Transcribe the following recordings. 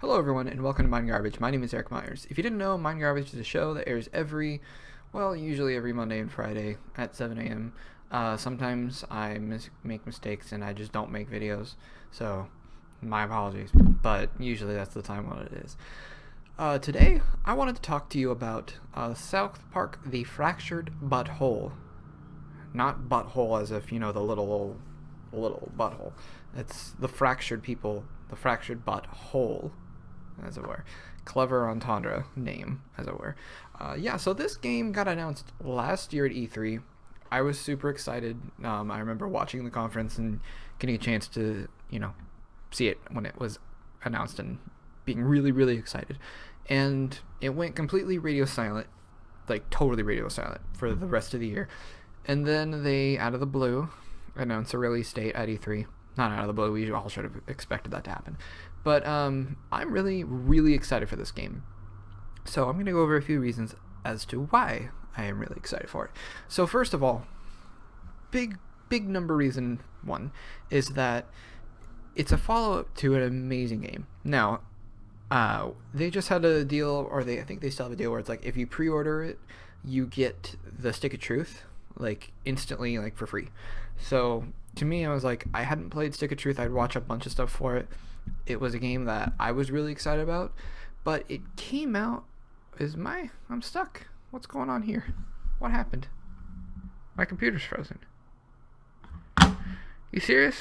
Hello everyone and welcome to Mind Garbage. My name is Eric Myers. If you didn't know, Mind Garbage is a show that airs usually every Monday and Friday at 7 a.m. Sometimes I make mistakes and I just don't make videos, so my apologies, but usually that's the time when it is. Today, I wanted to talk to you about South Park, The Fractured Butthole. Not butthole as if, the little butthole. It's the fractured people, the fractured butthole, as it were. Clever entendre name, as it were. So this game got announced last year at E3. I was super excited. I remember watching the conference and getting a chance to, see it when it was announced and being really, really excited. And it went completely radio silent, like totally radio silent for the rest of the year. And then they, out of the blue, announced a release date at E3. Not out of the blue, we all should have expected that to happen. But I'm really, really excited for this game. So I'm going to go over a few reasons as to why I am really excited for it. So first of all, big number reason one is that it's a follow-up to an amazing game. Now, they just had a deal, or I think they still have a deal where it's like if you pre-order it, you get the Stick of Truth like instantly, like for free. So to me, I was like, I hadn't played Stick of Truth. I'd watch a bunch of stuff for it. It was a game that I was really excited about, but it came out I'm stuck. What's going on here? What happened? My computer's frozen. You serious?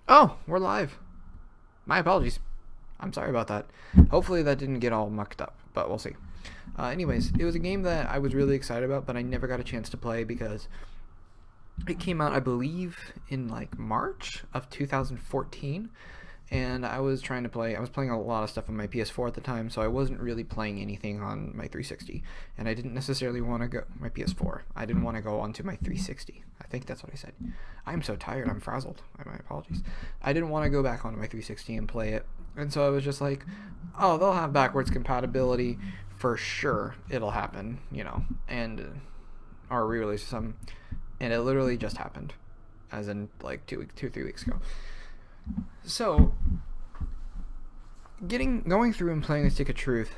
Oh, we're live. My apologies. I'm sorry about that. Hopefully that didn't get all mucked up, but we'll see. Anyways, it was a game that I was really excited about, but I never got a chance to play because it came out, I believe, in like March of 2014, and I was playing a lot of stuff on my PS4 at the time, so I wasn't really playing anything on my 360, and I didn't necessarily want to go, my PS4, I didn't want to go onto my 360, I think that's what I said. I'm so tired, I'm frazzled, my apologies. I didn't want to go back onto my 360 and play it, and so I was just like, oh, they'll have backwards compatibility, for sure, it'll happen, and, or re-release some. And it literally just happened, as in like 3 weeks ago. So, going through and playing the Stick of Truth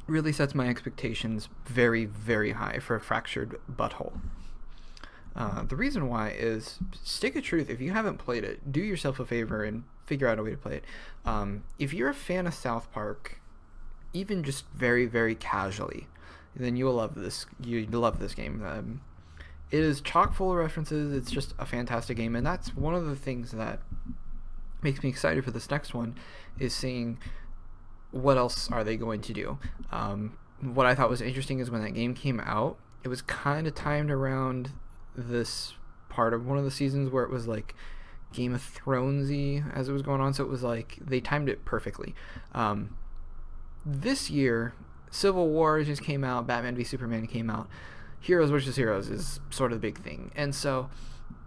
really sets my expectations very, very high for a Fractured Butthole. The reason why is Stick of Truth, if you haven't played it, do yourself a favor and figure out a way to play it. If you're a fan of South Park, even just very, very casually, then you will love this. You love this game. It is chock full of references. It's just a fantastic game, and that's one of the things that makes me excited for this next one, is seeing what else are they going to do. What I thought was interesting is when that game came out, it was kind of timed around this part of one of the seasons where it was like Game of Thronesy as it was going on, so it was like they timed it perfectly. This year, Civil War just came out, Batman v Superman came out, Heroes vs. Heroes is sort of the big thing. And so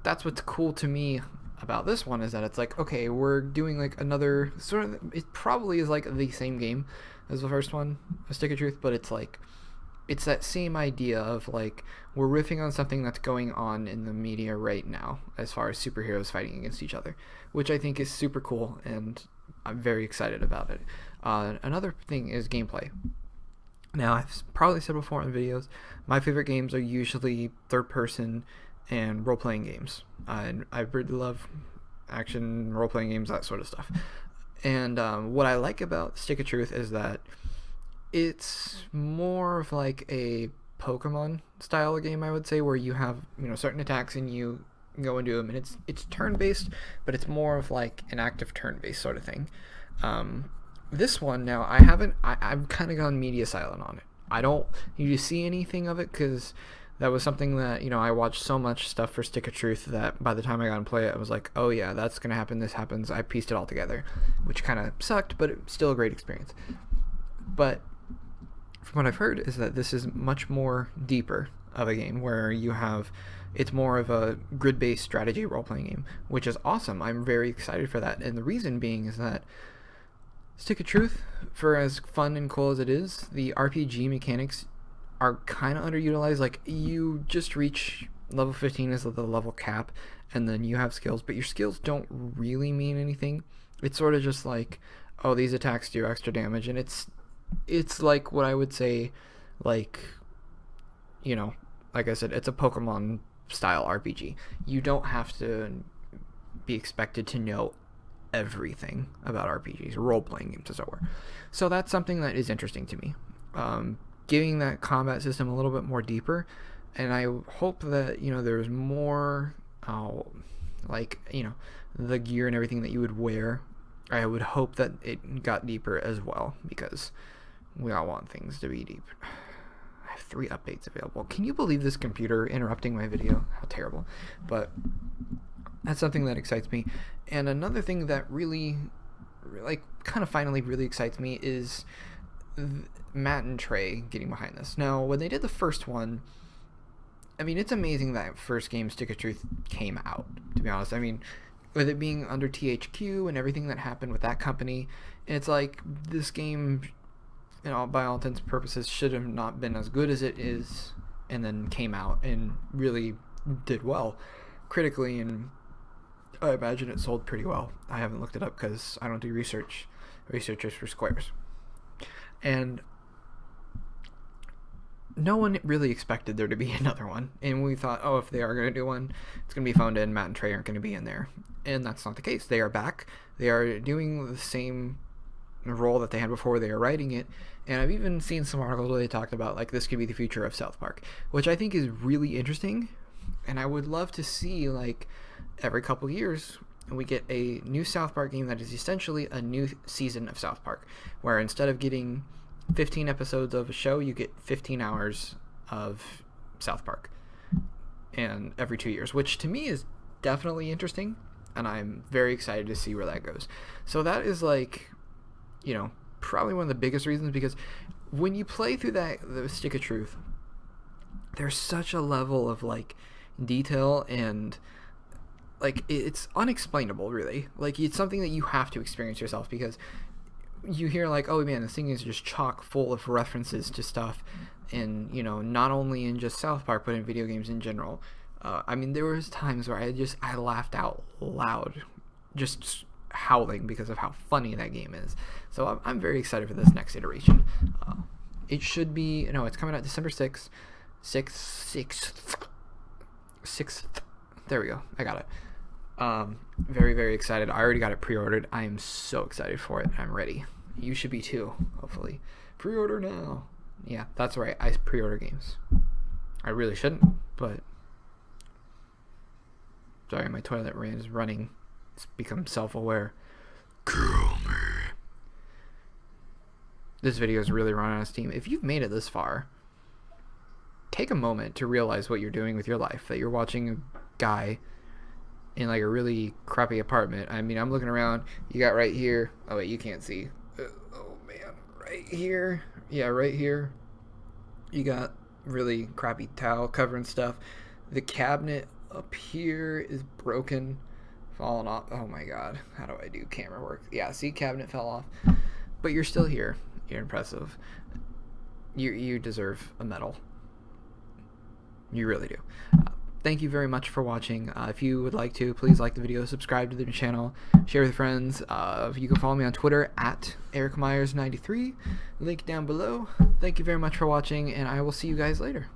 that's what's cool to me about this one, is that it's like, okay, we're doing like another sort of, it probably is like the same game as the first one, A Stick of Truth, but it's like, it's that same idea of like, we're riffing on something that's going on in the media right now as far as superheroes fighting against each other, which I think is super cool, and I'm very excited about it. Another thing is gameplay. Now, I've probably said before in videos, my favorite games are usually third-person and role-playing games. And I really love action, role-playing games, that sort of stuff. And what I like about Stick of Truth is that it's more of like a Pokemon style game, I would say, where you have certain attacks and you go and do them, and it's turn-based, but it's more of like an active turn-based sort of thing. This one, now, I've kind of gone media silent on it. I don't need to see anything of it, because that was something that, I watched so much stuff for Stick of Truth that by the time I got to play it, I was like, oh yeah, that's going to happen, this happens. I pieced it all together, which kind of sucked, but it's still a great experience. But from what I've heard is that this is much more deeper of a game, where it's more of a grid-based strategy role-playing game, which is awesome. I'm very excited for that, and the reason being is that Stick of Truth, for as fun and cool as it is, the RPG mechanics are kind of underutilized. Like, you just reach level 15 is the level cap, and then you have skills, but your skills don't really mean anything. It's sort of just like, oh, these attacks do extra damage, and it's like what I would say, like, you know, like I said, it's a Pokemon style RPG. You don't have to be expected to know everything about RPGs, role-playing games, as it were. So that's something that is interesting to me. Giving that combat system a little bit more deeper, and I hope that, you know, there's more, like, you know, the gear and everything that you would wear. I would hope that it got deeper as well, because we all want things to be deep. I have 3 updates available. Can you believe this computer interrupting my video? How terrible. But that's something that excites me. And another thing that really, like, kind of finally really excites me is Matt and Trey getting behind this. Now, when they did the first one, I mean, it's amazing that first game, Stick of Truth, came out, to be honest. I mean, with it being under THQ and everything that happened with that company, it's like this game, you know, by all intents and purposes, should have not been as good as it is, and then came out and really did well critically, and I imagine it sold pretty well. I haven't looked it up because I don't do researchers for Squares. And no one really expected there to be another one, and we thought, oh, if they are going to do one, it's going to be phoned in. Matt and Trey aren't going to be in there, and that's not the case. They are back. They are doing the same role that they had before. They are writing it, and I've even seen some articles where they talked about, like, this could be the future of South Park, which I think is really interesting, and I would love to see, like, every couple years we get a new South Park game that is essentially a new season of South Park, where instead of getting 15 episodes of a show, you get 15 hours of South Park, and every 2 years, which to me is definitely interesting, and I'm very excited to see where that goes. So that is, like, you know, probably one of the biggest reasons, because when you play through the Stick of Truth, there's such a level of, like, detail, and, like, it's unexplainable, really. Like, it's something that you have to experience yourself, because you hear, like, oh man, this thing is just chock full of references to stuff, and, you know, not only in just South Park, but in video games in general. I mean, there was times where I laughed out loud, just howling, because of how funny that game is. So I'm very excited for this next iteration. It should be, no, it's coming out December 6th. 6th. There we go. I got it. Very, very excited. I already got it pre-ordered. I am so excited for it. I'm ready. You should be too, hopefully. Pre-order now. Yeah, that's right. I pre-order games. I really shouldn't, but sorry, my toilet is running. It's become self-aware. Kill me. This video is really running out of steam. If you've made it this far, take a moment to realize what you're doing with your life. That you're watching a guy in, like, a really crappy apartment. I mean, I'm looking around. You got right here. Oh wait, you can't see. Oh man, right here. Yeah, right here. You got really crappy towel covering stuff. The cabinet up here is broken, falling off. Oh my god, how do I do camera work? Yeah, see, cabinet fell off, but you're still here. You're impressive. You deserve a medal. You really do. Thank you very much for watching. If you would like to, please like the video, subscribe to the channel, share with friends. You can follow me on Twitter at EricMyers93. Link down below. Thank you very much for watching, and I will see you guys later.